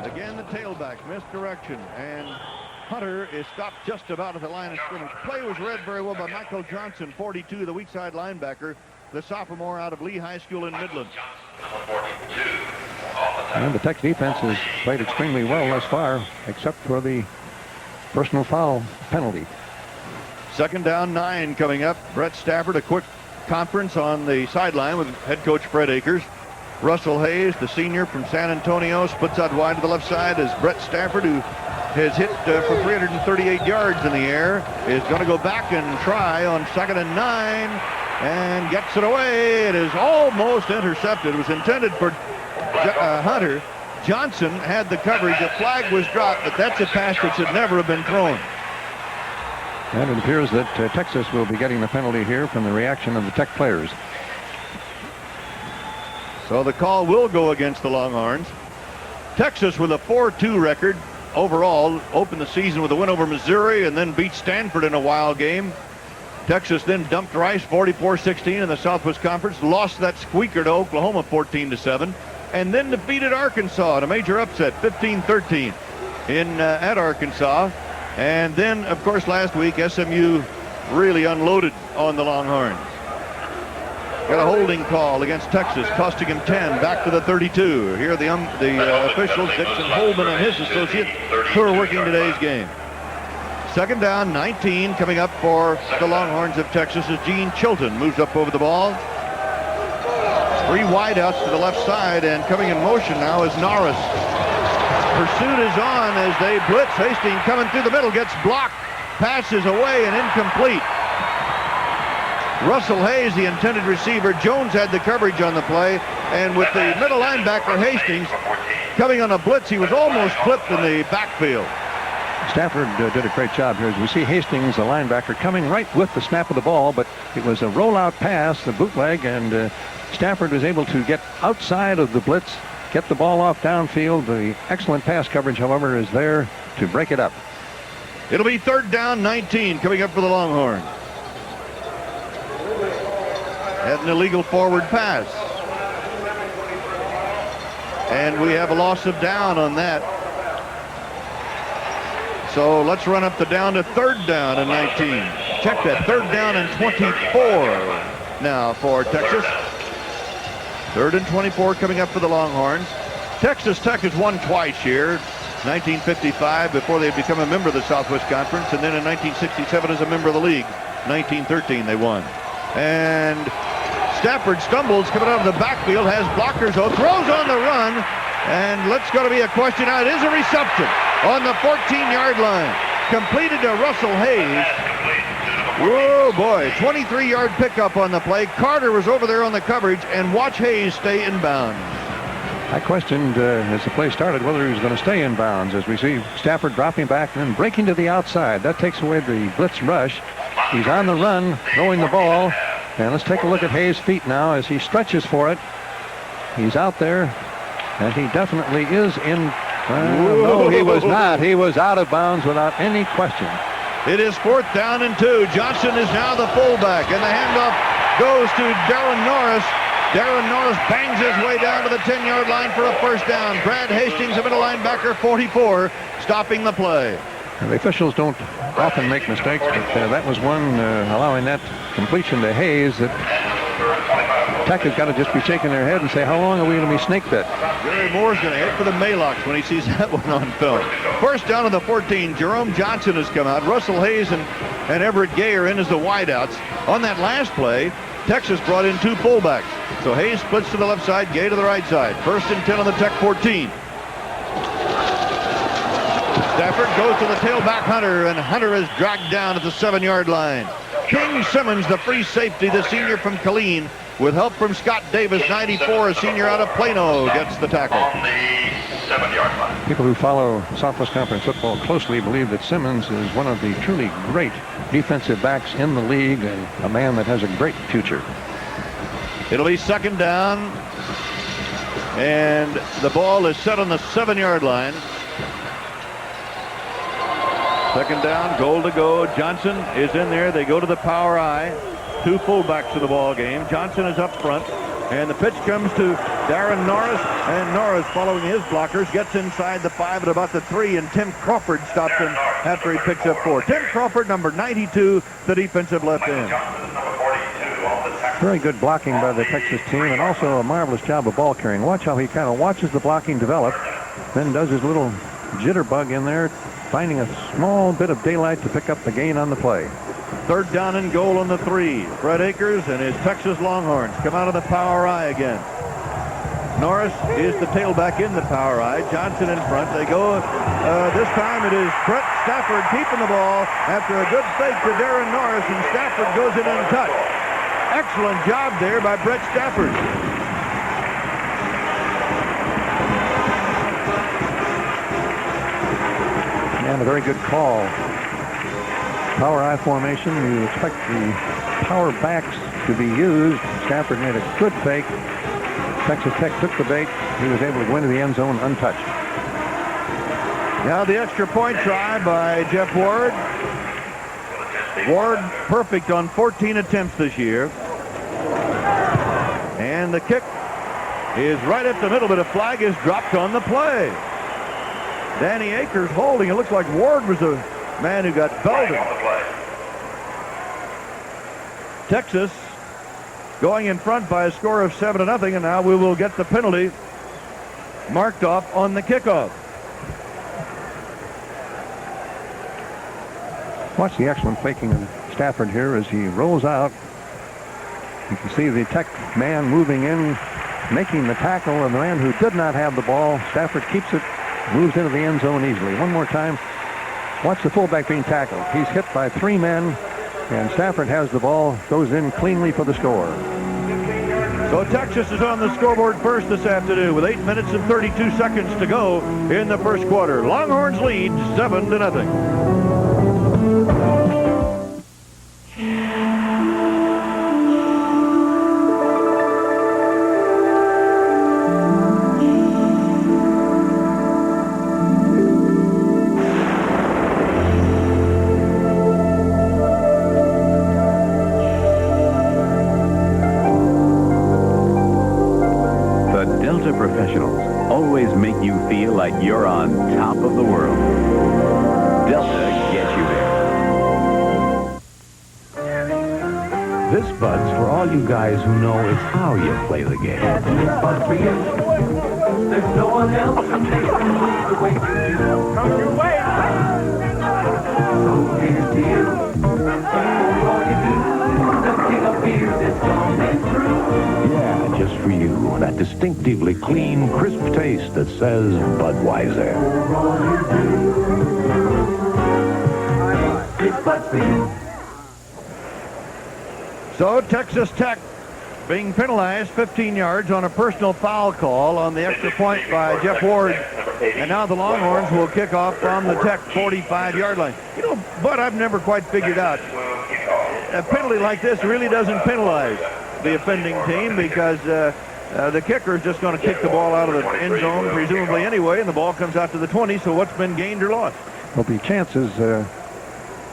Again, the tailback, misdirection, and Hunter is stopped just about at the line of scrimmage. Play was read very well by Michael Johnson, 42, the weak side linebacker, the sophomore out of Lee High School in Midland. And the Tech defense has played extremely well thus far, except for the personal foul penalty. 2nd down, 9 coming up. Brett Stafford, a quick conference on the sideline with head coach Fred Akers. Russell Hayes, the senior from San Antonio, splits out wide to the left side as Brett Stafford, who has hit for 338 yards in the air, is going to go back and try on 2nd and 9 and gets it away. It is almost intercepted. It was intended for Hunter. Johnson had the coverage. A flag was dropped, but that's a pass that should never have been thrown. And it appears that Texas will be getting the penalty here from the reaction of the Tech players. So the call will go against the Longhorns. Texas with a 4-2 record overall, opened the season with a win over Missouri and then beat Stanford in a wild game. Texas then dumped Rice 44-16 in the Southwest Conference, lost that squeaker to Oklahoma 14-7, and then defeated Arkansas in a major upset 15-13 at Arkansas. And then, of course, last week SMU really unloaded on the Longhorns. Got a holding call against Texas, costing him 10, back to the 32. Here are the officials, Dixon Holman and his associate, who are working today's game. 2nd down, 19, coming up for the Longhorns of Texas as Gene Chilton moves up over the ball. 3 wideouts to the left side, and coming in motion now is Norris. Pursuit is on as they blitz. Hastings coming through the middle, gets blocked, passes away and incomplete. Russell Hayes, the intended receiver. Jones had the coverage on the play, and with the middle linebacker Hastings coming on a blitz, he was almost clipped in the backfield. Stafford did a great job here. As we see Hastings, the linebacker, coming right with the snap of the ball, but it was a rollout pass, the bootleg, and Stafford was able to get outside of the blitz, get the ball off downfield. The excellent pass coverage, however, is there to break it up. It'll be 3rd down, 19 coming up for the Longhorns. Had an illegal forward pass. And we have a loss of down on that. So let's run up the down to 3rd down and 19. Check that, 3rd down and 24 now for Texas. 3rd and 24 coming up for the Longhorns. Texas Tech has won twice here. 1955 before they become a member of the Southwest Conference, and then in 1967 as a member of the league. 1913 they won. And Stafford stumbles coming out of the backfield, has blockers, throws on the run, and let's go to be a question now. It is a reception on the 14-yard line. Completed to Russell Hayes. Whoa, boy, 23-yard pickup on the play. Carter was over there on the coverage, and watch Hayes stay in bounds. I questioned as the play started whether he was going to stay in bounds, as we see Stafford dropping back and then breaking to the outside. That takes away the blitz rush. He's on the run, throwing the ball. And let's take a look at Hayes' feet now as he stretches for it. He's out there, and he definitely is in. No, he was not. He was out of bounds without any question. It is 4th down and 2. Johnson is now the fullback, and the handoff goes to Darren Norris. Darren Norris bangs his way down to the 10-yard line for a 1st down. Brad Hastings, the middle linebacker, 44, stopping the play. And the officials don't often make mistakes, but that was one allowing that completion to Hayes that Tech has got to just be shaking their head and say, how long are we going to be snake bit? Jerry Moore's going to hit for the Maylocks when he sees that one on film. 1st down to the 14. Jerome Johnson has come out. Russell Hayes and Everett Gay are in as the wideouts. On that last play, Texas brought in 2 fullbacks. So Hayes splits to the left side, Gay to the right side. 1st and 10 on the Tech 14. Stafford goes to the tailback Hunter, and Hunter is dragged down at the 7-yard line. King Simmons, the free safety, the senior from Killeen, with help from Scott Davis, 94, a senior out of Plano, gets the tackle. On the 7-yard line. People who follow Southwest Conference football closely believe that Simmons is one of the truly great defensive backs in the league and a man that has a great future. It'll be 2nd down, and the ball is set on the 7-yard line. 2nd down, goal to go. Johnson is in there. They go to the power I. 2 fullbacks to the ball game. Johnson is up front, and the pitch comes to Darren Norris, and Norris following his blockers gets inside the 5 at about the 3, and Tim Crawford stops him after he picks up 4. Tim Crawford, number 92, the defensive left end. Very good blocking by the Texas team, and also a marvelous job of ball carrying. Watch how he kind of watches the blocking develop, then does his little jitterbug in there, finding a small bit of daylight to pick up the gain on the play. 3rd down and goal on the 3. Fred Akers and his Texas Longhorns come out of the power I again. Norris is the tailback in the power I. Johnson in front. They go. This time it is Brett Stafford keeping the ball after a good fake to Darren Norris, and Stafford goes in untouched. Excellent job there by Brett Stafford. And a very good call. Power I formation. You expect the power backs to be used. Stafford made a good fake. Texas Tech took the bait. He was able to go into the end zone untouched. Now the extra point try by Jeff Ward. Ward perfect on 14 attempts this year. And the kick is right at the middle, but a flag is dropped on the play. Danny Akers holding. It looks like Ward was the man who got belted. Texas going in front by a score of 7-0, and now we will get the penalty marked off on the kickoff. Watch the excellent faking of Stafford here as he rolls out. You can see the Tech man moving in, making the tackle, and the man who did not have the ball, Stafford keeps it, moves into the end zone easily. One more time. Watch the fullback being tackled. He's hit by 3 men, and Stafford has the ball, goes in cleanly for the score. So Texas is on the scoreboard first this afternoon with 8 minutes and 32 seconds to go in the first quarter. Longhorns lead 7-0. Professionals always make you feel like you're on top of the world. Delta gets you there. This Bud's for all you guys who know it's how you play the game. This Bud's for you. There's no one else who takes the way you do. Come your way. So here's to you. For all you do, the king of beers is coming through. Yeah, just for you. That distinctively clean, crisp taste that says Budweiser. For all you do. This Bud's for you. So Texas Tech being penalized 15 yards on a personal foul call on the extra point by Jeff Ward. And now the Longhorns will kick off from the Tech 45-yard line. You know, Bud, I've never quite figured out. A penalty like this really doesn't penalize the offending team because the kicker is just going to kick the ball out of the end zone, presumably anyway, and the ball comes out to the 20, so what's been gained or lost? Well, the chances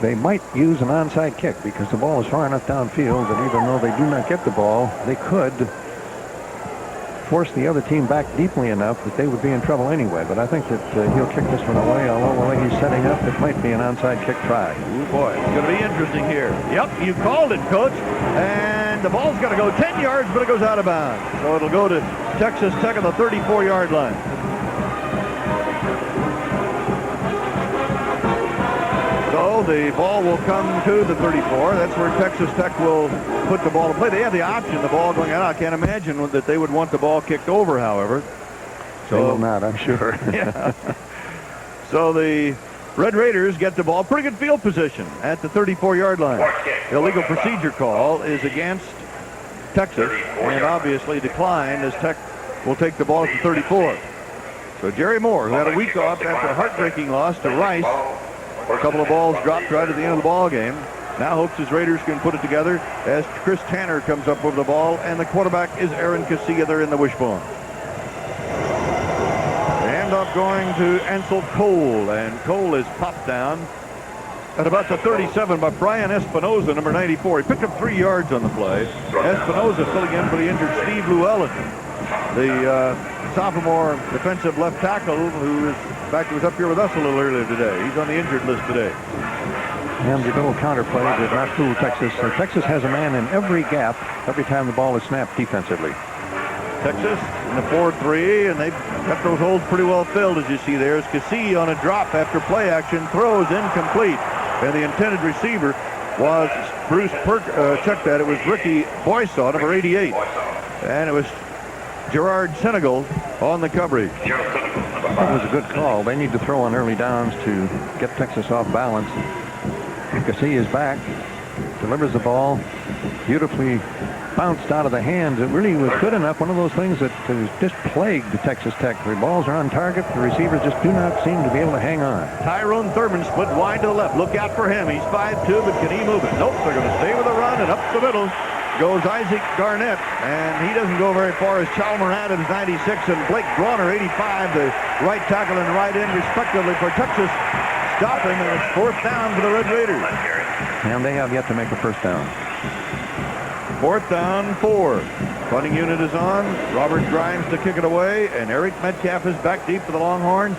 they might use an onside kick because the ball is far enough downfield that even though they do not get the ball, they could force the other team back deeply enough that they would be in trouble anyway. But I think that he'll kick this one away, although the way he's setting up, it might be an onside kick try. Oh boy, it's going to be interesting here. Yep, you called it, Coach. And the ball's going to go 10 yards, but it goes out of bounds. So it'll go to Texas Tech on the 34-yard line. So the ball will come to the 34. That's where Texas Tech will put the ball in play. They have the option, the ball going out. I can't imagine that they would want the ball kicked over, however. So, they will not, I'm sure. Yeah. So the Red Raiders get the ball. Pretty good field position at the 34-yard line. Illegal procedure call is against Texas and obviously declined as Tech will take the ball at the 34. So Jerry Moore, who had a week off after a heartbreaking loss to Rice, a couple of balls dropped right at the end of the ball game, now hopes his Raiders can put it together as Chris Tanner comes up with the ball, and the quarterback is Aaron Casilla there in the wishbone. Handoff going to Ansel Cole, and Cole is popped down at about the 37 by Brian Espinoza, number 94. He picked up 3 yards on the play. Espinoza filling in for the injured Steve Llewellyn. the sophomore defensive left tackle, who is, in fact, was up here with us a little earlier today. He's on the injured list today. And the little counterplay did not fool Texas. Texas has a man in every gap every time the ball is snapped defensively. Texas in the 4-3, and they've got those holes pretty well filled, as you see there. As Cassie on a drop after play action throws incomplete, and the intended receiver was Bruce check that. It was Ricky Boyson, number 88, and it was Gerard Senegal on the coverage. That was a good call. They need to throw on early downs to get Texas off balance. Cassie is back, delivers the ball, beautifully bounced out of the hands. It really was good enough. One of those things that has just plagued Texas Tech. The balls are on target. The receivers just do not seem to be able to hang on. Tyrone Thurman split wide to the left. Look out for him. He's 5'2", but can he move it? Nope, they're going to stay with a run, and up the middle goes Isaac Garnett, and he doesn't go very far as Chalmer Adams, 96, and Blake Bronner, 85, the right tackle and right end, respectively, for Texas. Stop him, and it's 4th down for the Red Raiders. And they have yet to make a first down. 4th down, 4. Punting unit is on. Robert Grimes to kick it away, and Eric Metcalf is back deep for the Longhorns.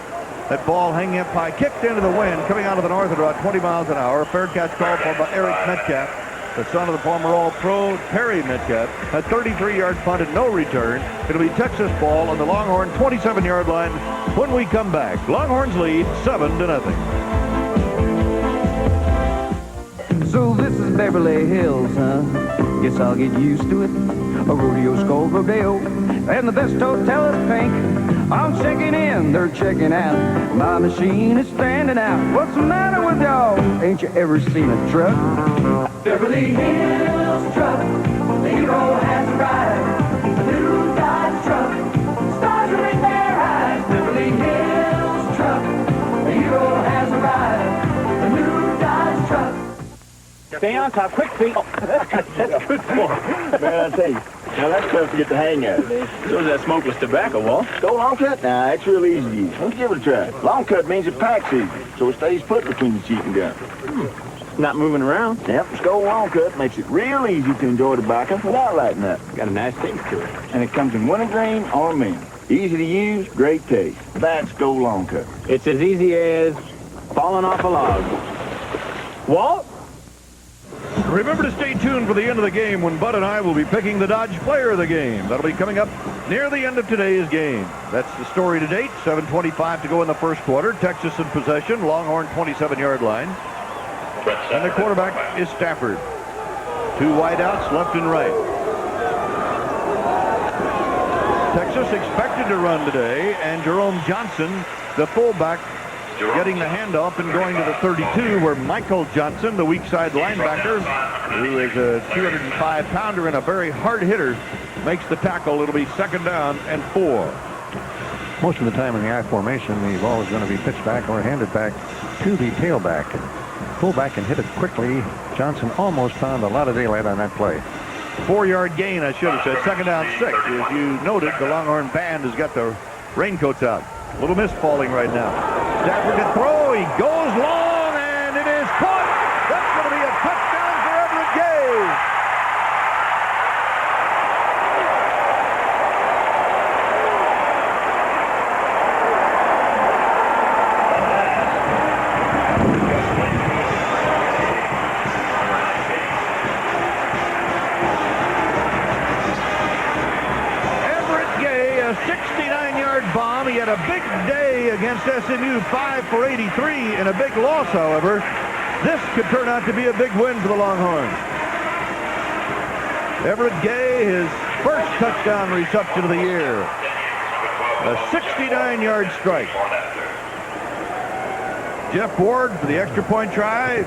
That ball hanging up high, kicked into the wind, coming out of the north at about 20 miles an hour. Fair catch called for by Eric Metcalf, the son of the former All-Pro Terry Metcalf. A 33-yard punt and no return. It'll be Texas ball on the Longhorn 27-yard line when we come back. Longhorns lead 7-0. So this is Beverly Hills, huh? Guess I'll get used to it. A rodeo skull rodeo, and the best hotel is pink. I'm checking in, they're checking out. My machine is standing out. What's the matter with y'all? Ain't you ever seen a truck? Beverly Hills truck, the hero has arrived. The new Dodge truck, stars are in their eyes. Beverly Hills truck, the hero has arrived. The new Dodge truck. Stay on top, quick feet. Oh, that's good for him. Man, I tell you, now that's tough to get the hang of. So is that smokeless tobacco, Walt. Go long cut? Nah, it's real easy to use. Let's give it a try. Long cut means it packs easy, so it stays put between the cheek and gun. Not moving around. Yep, Skull Long Cut makes it real easy to enjoy tobacco without lighting up. Got a nice taste to it. And it comes in wintergreen or mint. Easy to use, great taste. That's Skull Long Cut. It's as easy as falling off a log. Walt? Remember to stay tuned for the end of the game when Bud and I will be picking the Dodge player of the game. That'll be coming up near the end of today's game. That's the story to date. 7:25 to go in the first quarter. Texas in possession. Longhorn 27-yard line. And the quarterback is Stafford. 2 wideouts, left and right. Texas expected to run today, and Jerome Johnson, the fullback, getting the handoff and going to the 32, where Michael Johnson, the weak side linebacker, who is a 205-pounder and a very hard hitter, makes the tackle. It'll be 2nd down and 4. Most of the time in the I formation, the ball is going to be pitched back or handed back to the tailback. Fullback can hit it quickly. Johnson almost found a lot of daylight on that play. 4-yard gain, I should have said. 2nd down, 6. As you noted, the Longhorn band has got the raincoats out. A little mist falling right now. Stafford to throw. He goes long, and it is caught. That's going to be a touchdown for Everett Gay. A 69-yard bomb. He had a big day against SMU, 5 for 83 in a big loss, however. This could turn out to be a big win for the Longhorns. Everett Gay, his first touchdown reception of the year. A 69-yard strike. Jeff Ward for the extra point try.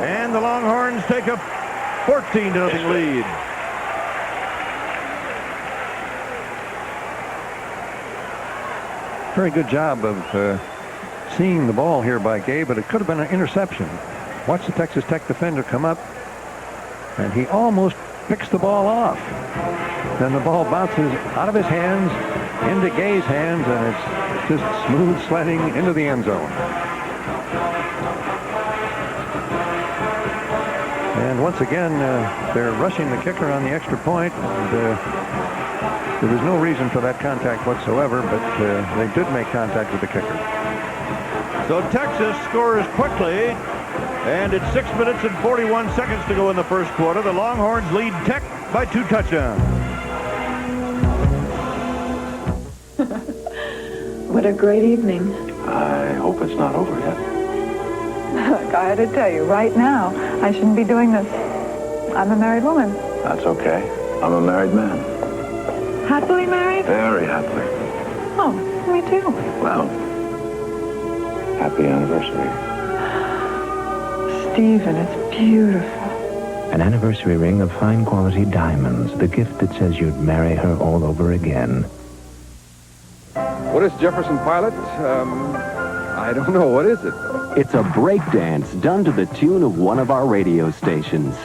And the Longhorns take a 14-0 lead. Very good job of seeing the ball here by Gay, but it could have been an interception. Watch the Texas Tech defender come up, and he almost picks the ball off. Then the ball bounces out of his hands into Gay's hands, and it's just smooth sledding into the end zone. And And once again, they're rushing the kicker on the extra point. And, there was no reason for that contact whatsoever, but they did make contact with the kicker. So Texas scores quickly, and it's 6 minutes and 41 seconds to go in the first quarter. The Longhorns lead Tech by 2 touchdowns. What a great evening. I hope it's not over yet. Look, I had to tell you, right now, I shouldn't be doing this. I'm a married woman. That's okay. I'm a married man. Happily married? Very happily. Oh, me too. Well, happy anniversary. Stephen, it's beautiful. An anniversary ring of fine quality diamonds. The gift that says you'd marry her all over again. What is Jefferson Pilot? I don't know. What is it? It's a break dance done to the tune of one of our radio stations.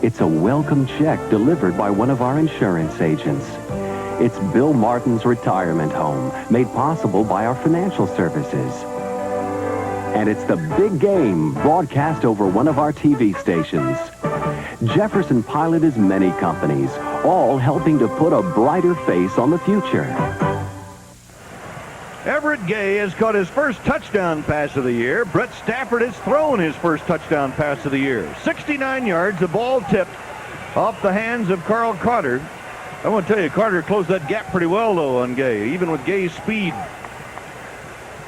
It's a welcome check delivered by one of our insurance agents. It's Bill Martin's retirement home, made possible by our financial services. And it's the big game broadcast over one of our TV stations. Jefferson Pilot is many companies, all helping to put a brighter face on the future. Everett Gay has caught his first touchdown pass of the year. Brett Stafford has thrown his first touchdown pass of the year. 69 yards, the ball tipped off the hands of Carl Carter. I want to tell you, Carter closed that gap pretty well, though, on Gay, even with Gay's speed.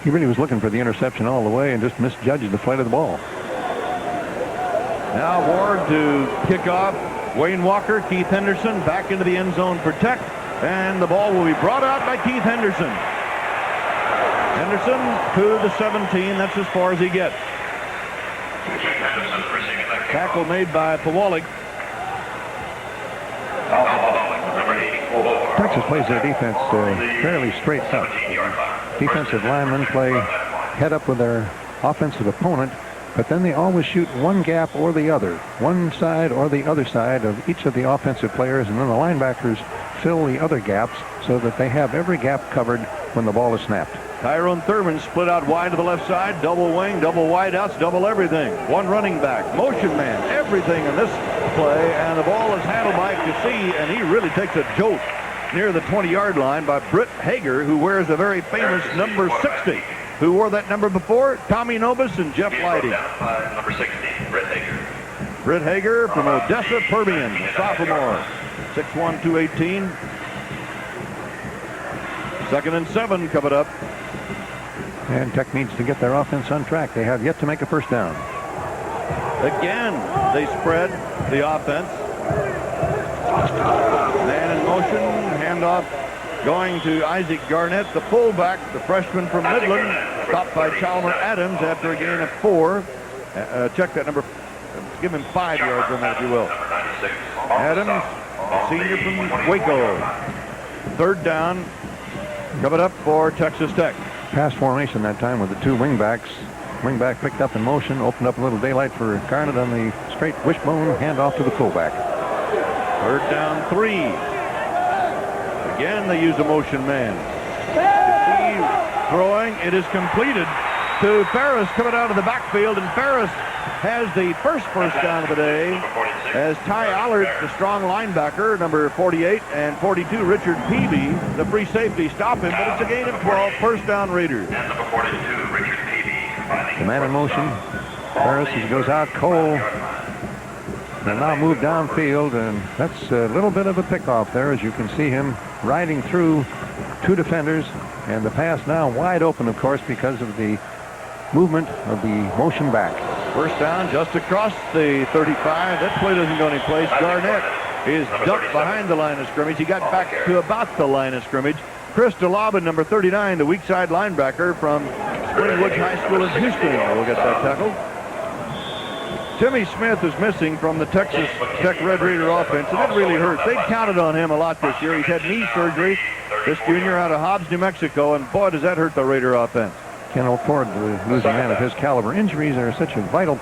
He really was looking for the interception all the way and just misjudged the flight of the ball. Now Ward to kick off. Wayne Walker, Keith Henderson back into the end zone for Tech. And the ball will be brought out by Keith Henderson. Henderson to the 17. That's as far as he gets. Tackle made by Pawalik. Texas plays their defense fairly straight up. Defensive linemen play head up with their offensive opponent, but then they always shoot one gap or the other, one side or the other side of each of the offensive players, and then the linebackers fill the other gaps so that they have every gap covered when the ball is snapped. Tyrone Thurman split out wide to the left side, double wing, double wide outs, double everything. One running back, motion man, everything in this play, and the ball is handled by Cassie, and he really takes a jolt near the 20-yard line by Britt Hager, who wears a very famous number 60. Who wore that number before? Tommy Nobis and Jeff Leidy. Number 60, Britt Hager. Britt Hager from Odessa, Permian, sophomore, 6'1", 218. 2nd and 7 coming up. And Tech needs to get their offense on track. They have yet to make a first down. Again, they spread the offense. Man in motion, handoff going to Isaac Garnett, the fullback, the freshman from Midland, stopped by Chalmer Adams after a gain of 4. Check that number. Give him 5 yards on that, if you will. Adams, senior from Waco. 3rd down coming up for Texas Tech. Pass formation that time with the two wingbacks. Wingback picked up in motion, opened up a little daylight for Garnett on the straight wishbone, handoff to the fullback. 3rd down 3. Again, they use a motion man. Throwing, it is completed to Ferris coming out of the backfield, and Ferris has the first down of the day as Ty Allard, the strong linebacker, number 48, and 42, Richard Peavy, the free safety, stop him, but it's a gain of 12, first down Raiders. And number 42, Richard Peavy. The man in motion. Ferris, he goes out. Cole. They'll now move downfield, and that's a little bit of a pickoff there, as you can see him riding through 2 defenders, and the pass now wide open, of course, because of the movement of the motion back. First down just across the 35. That play doesn't go any place. Garnett is ducked behind the line of scrimmage. He got back to about the line of scrimmage. Chris DeLaubin, number 39, the weak side linebacker from Spring Woods High School in Houston, will get that tackle. Timmy Smith is missing from the Texas Tech Red Raider offense, and it really hurts. They counted on him a lot this year. He's had knee surgery, this junior out of Hobbs, New Mexico, and boy, does that hurt the Raider offense. Can't afford to lose a man of his caliber. Injuries are such a vital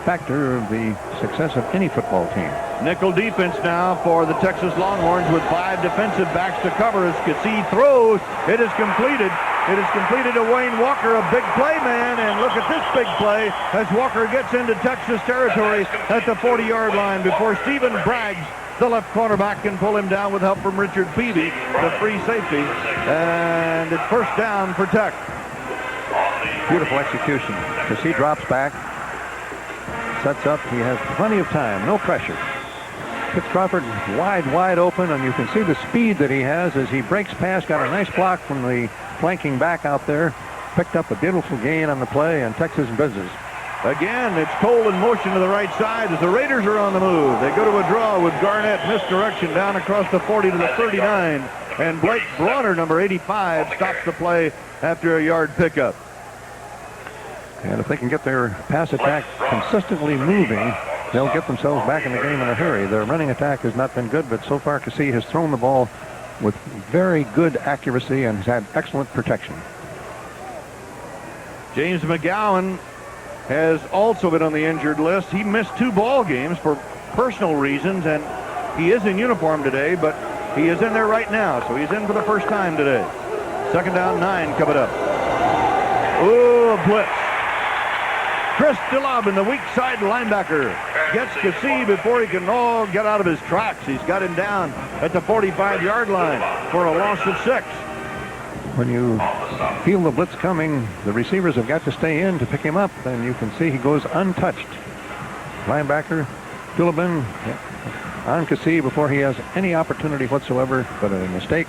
factor of the success of any football team. Nickel defense now for the Texas Longhorns with 5 defensive backs to cover as Cassie throws. It is completed It is completed to Wayne Walker, a big play man, and look at this big play as Walker gets into Texas territory at the 40-yard line before Stephen Braggs, the left cornerback, can pull him down with help from Richard Peavy, the free safety, and it's first down for Tech. Beautiful execution as he drops back, sets up. He has plenty of time, no pressure. Fitz Crawford wide open, and you can see the speed that he has as he breaks past. Got a nice block from the flanking back out there. Picked up a beautiful gain on the play, and Texas in business. Again, it's Cole in motion to the right side as the Raiders are on the move. They go to a draw with Garnett misdirection down across the 40 to the 39. And Blake Bronner, number 85, stops the play after a yard pickup. And if they can get their pass attack consistently moving, they'll get themselves back in the game in a hurry. Their running attack has not been good, but so far Cassie has thrown the ball with very good accuracy and has had excellent protection. James McGowan has also been on the injured list. He missed 2 ball games for personal reasons, and he is in uniform today, but he is in there right now, so he's in for the first time today. Second down, 9 coming up. Ooh, a blitz. Chris DeLobin, the weak side linebacker, gets Cassie before he can get out of his tracks. He's got him down at the 45-yard line for a loss of 6. When you feel the blitz coming, the receivers have got to stay in to pick him up, and you can see he goes untouched. Linebacker DeLobin on Cassie before he has any opportunity whatsoever, but a mistake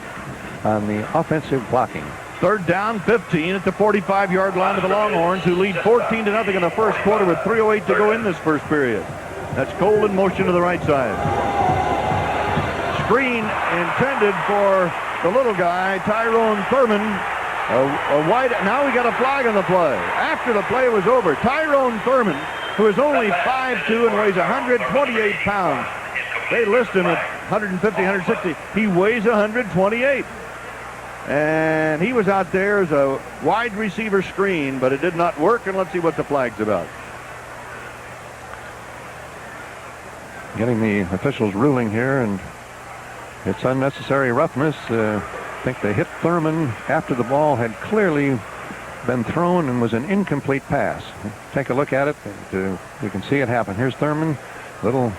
on the offensive blocking. Third down, 15 at the 45-yard line of the Longhorns, who lead 14-0 in the first quarter with 3:08 to go in this first period. That's Cole in motion to the right side. Screen intended for the little guy, Tyrone Thurman. A wide. Now we got a flag on the play. After the play was over, Tyrone Thurman, who is only 5'2" and weighs 128 pounds. They list him at 150, 160. He weighs 128. And he was out there as a wide receiver screen, but it did not work, and let's see what the flag's about. Getting the officials ruling here, and it's unnecessary roughness. I think they hit Thurman after the ball had clearly been thrown and was an incomplete pass. Take a look at it, and you can see it happen. Here's Thurman, little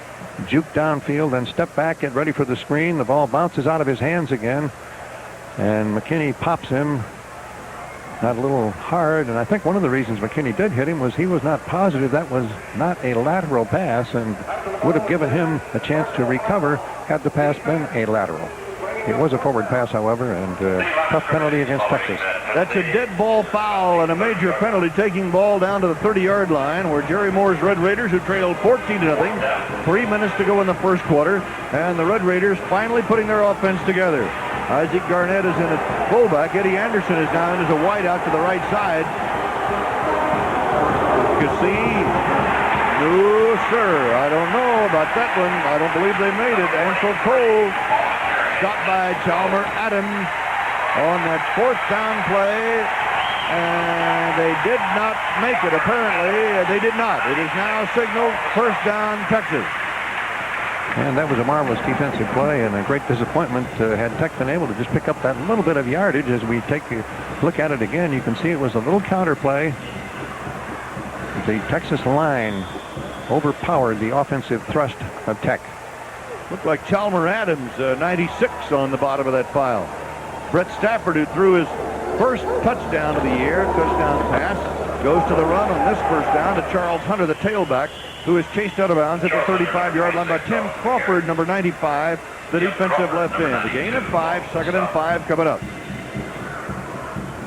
juke downfield, then step back, get ready for the screen. The ball bounces out of his hands again, and McKinney pops him. Not a little hard, and I think one of the reasons McKinney did hit him was he was not positive that was not a lateral pass and would have given him a chance to recover had the pass been a lateral. It was a forward pass, however, and tough penalty against Texas. That's a dead ball foul and a major penalty, taking ball down to the 30-yard line where Jerry Moore's Red Raiders, who trailed 14-0, 3 minutes to go in the first quarter, and the Red Raiders finally putting their offense together. Isaac Garnett is in at fullback. Eddie Anderson is down as a wide out to the right side. Cassie. No, sir. I don't know about that one. I don't believe they made it. Ansel Cole stopped by Chalmer Adams on that 4th down play, and they did not make it. Apparently, they did not. It is now signaled first down, Texas. And that was a marvelous defensive play and a great disappointment. Had Tech been able to just pick up that little bit of yardage, as we take a look at it again, you can see it was a little counter play. The Texas line overpowered the offensive thrust of Tech. Looked like Chalmer Adams, 96 on the bottom of that file. Brett Stafford, who threw his first touchdown of the year, touchdown pass, goes to the run on this first down to Charles Hunter, the tailback, who is chased out of bounds at the 35-yard line by Tim Crawford, number 95, the defensive left end. The gain of 5, 2nd and 5 coming up.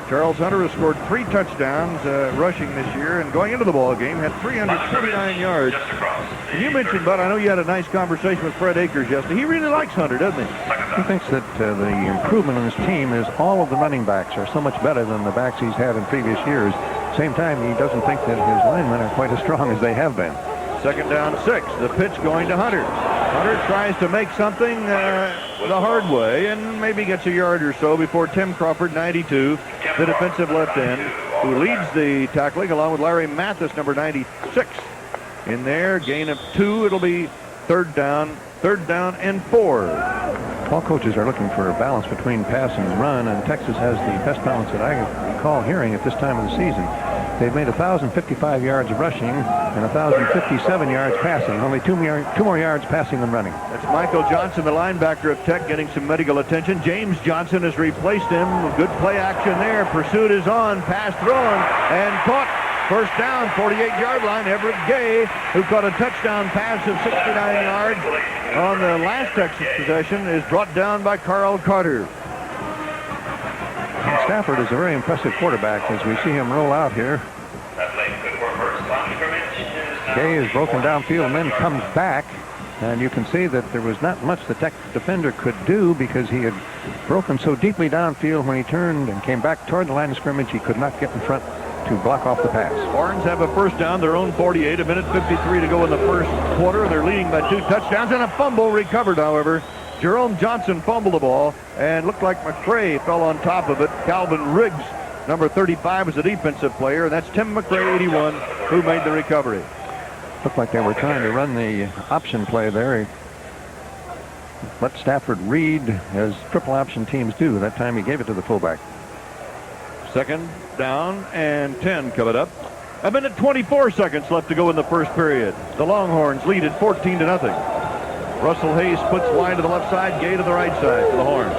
Charles Hunter has scored 3 touchdowns rushing this year, and going into the ball game had 349 yards. And you mentioned, Bud, I know you had a nice conversation with Fred Akers yesterday. He really likes Hunter, doesn't he? He thinks that the improvement in his team is all of the running backs are so much better than the backs he's had in previous years. Same time, he doesn't think that his linemen are quite as strong as they have been. Second down, 6. The pitch going to Hunter. Hunter tries to make something the hard way and maybe gets a yard or so before Tim Crawford, 92, the defensive left end, who leads the tackling along with Larry Mathis, number 96. In there, gain of 2. It'll be third down and 4. All coaches are looking for a balance between pass and run, and Texas has the best balance that I recall hearing at this time of the season. They've made 1,055 yards of rushing and 1,057 yards passing. Only two more yards passing than running. That's Michael Johnson, the linebacker of Tech, getting some medical attention. James Johnson has replaced him. Good play action there. Pursuit is on. Pass thrown and caught. First down, 48-yard line. Everett Gay, who caught a touchdown pass of 69 yards on the last Texas possession, is brought down by Carl Carter. Stafford is a very impressive quarterback as we see him roll out here. Gay is broken downfield and then comes back. And you can see that there was not much the Tech defender could do because he had broken so deeply downfield. When he turned and came back toward the line of scrimmage, he could not get in front to block off the pass. Horns have a first down, their own 48, a minute 53 to go in the first quarter. They're leading by 2 touchdowns and a fumble recovered, however. Jerome Johnson fumbled the ball and looked like McCray fell on top of it. Calvin Riggs, number 35, was a defensive player, and that's Tim McCray, 81, who made the recovery. Looked like they were trying to run the option play there. Let Stafford read as triple option teams do. That time he gave it to the fullback. Second down and 10 coming up. A minute 24 seconds left to go in the first period. The Longhorns lead at 14-0. Russell Hayes splits wide to the left side, Gay to the right side for the Horns.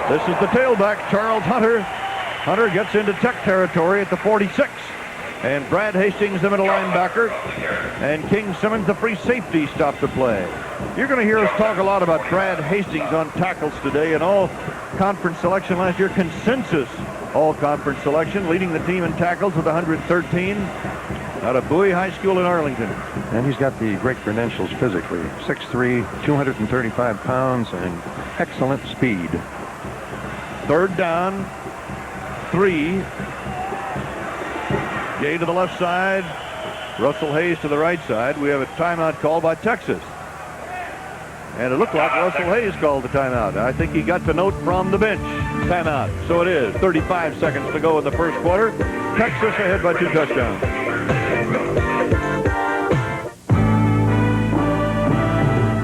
This is the tailback, Charles Hunter. Hunter gets into Tech territory at the 46. And Brad Hastings, the middle linebacker, and King Simmons, the free safety, stop the play. You're going to hear us talk a lot about Brad Hastings on tackles today, and all conference selection last year, consensus all conference selection, leading the team in tackles with 113 out of Bowie High School in Arlington. And he's got the great credentials physically. 6'3", 235 pounds, and excellent speed. Third down, 3. Gay to the left side, Russell Hayes to the right side. We have a timeout called by Texas. And it looked like Russell Hayes called the timeout. I think he got the note from the bench. Timeout. So it is. 35 seconds to go in the first quarter. Texas ahead by 2 touchdowns.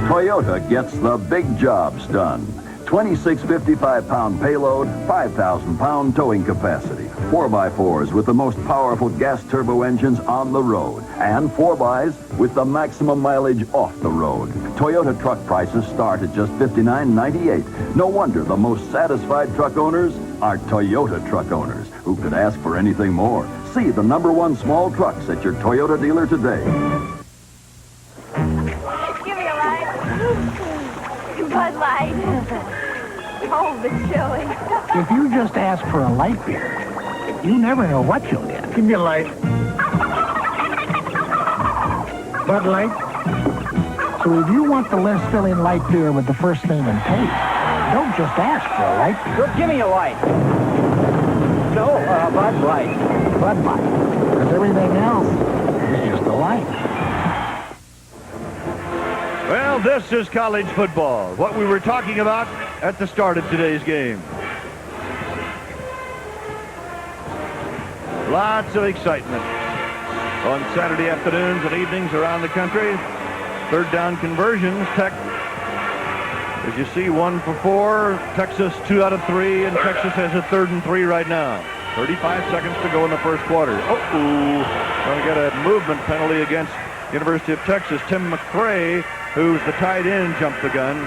Toyota gets the big jobs done. 26 55-pound payload, 5,000-pound towing capacity. 4x4s with the most powerful gas turbo engines on the road. And 4xs with the maximum mileage off the road. Toyota truck prices start at just $59.98. No wonder the most satisfied truck owners are Toyota truck owners, who could ask for anything more. See the #1 small trucks at your Toyota dealer today. Give me a light. Bud Light. Oh, the chili. If you just ask for a light beer, you never know what you'll get. Give me a light. Bud Light. So if you want the less filling light beer with the first name and taste, don't just ask for a light beer. Give me a light. No, Bud Light. Bud Light. Because everything else is just a light. Well, this is college football, what we were talking about at the start of today's game. Lots of excitement on Saturday afternoons and evenings around the country. Third down conversions, Tech, as you see, 1 for 4. Texas 2 out of 3, and Texas has a 3rd and 3 right now. 35 seconds to go in the first quarter. Going to get a movement penalty against University of Texas. Tim McCray, who's the tight end, jumped the gun.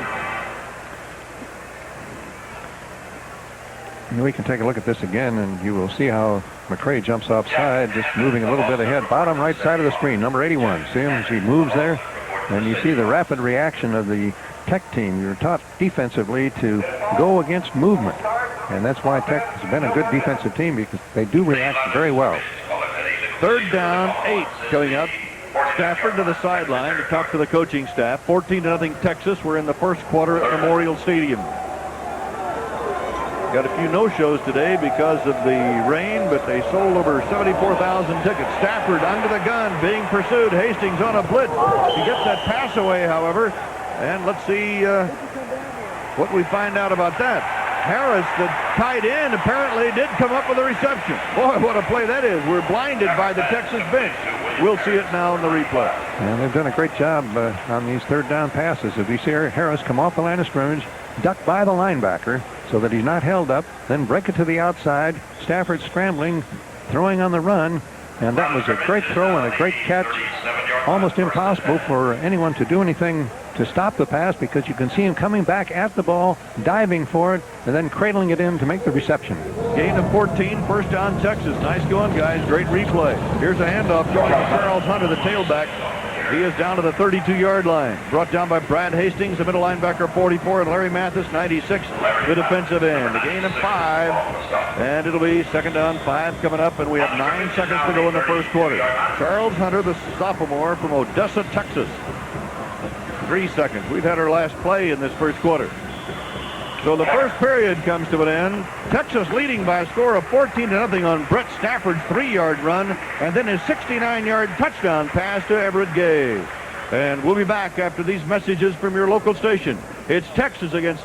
And we can take a look at this again, and you will see how McCray jumps offside, just moving a little bit ahead. Bottom right side of the screen, number 81. See him as he moves there? And you see the rapid reaction of the Tech team. You're taught defensively to go against movement. And that's why Tech has been a good defensive team, because they do react very well. Third down, 8 coming up. Stafford to the sideline to talk to the coaching staff. 14-0 Texas. We're in the first quarter at Memorial Stadium. Got a few no-shows today because of the rain, but they sold over 74,000 tickets. Stafford under the gun, being pursued. Hastings on a blitz. He gets that pass away, however. And let's see what we find out about that. Harris, the tight end, apparently did come up with a reception. Boy, what a play that is. We're blinded by the Texas bench. We'll see it now in the replay. And they've done a great job on these third down passes. If you see Harris come off the line of scrimmage, duck by the linebacker so that he's not held up, then break it to the outside. Stafford scrambling, throwing on the run, and that was a great throw and a great catch. Almost impossible for anyone to do anything to stop the pass because you can see him coming back at the ball, diving for it, and then cradling it in to make the reception. Gain of 14, first down Texas. Nice going, guys. Great replay. Here's a handoff going to Charles Hunter, the tailback. He is down to the 32-yard line. Brought down by Brad Hastings, the middle linebacker, 44, and Larry Mathis, 96, the defensive end. A gain of 5, and it'll be second down, 5 coming up, and we have 9 seconds to go in the first quarter. Charles Hunter, the sophomore from Odessa, Texas. 3 seconds. We've had our last play in this first quarter. So the first period comes to an end. Texas leading by a score of 14-0 on Brett Stafford's 3-yard run, and then his 69-yard touchdown pass to Everett Gay. And we'll be back after these messages from your local station. It's Texas against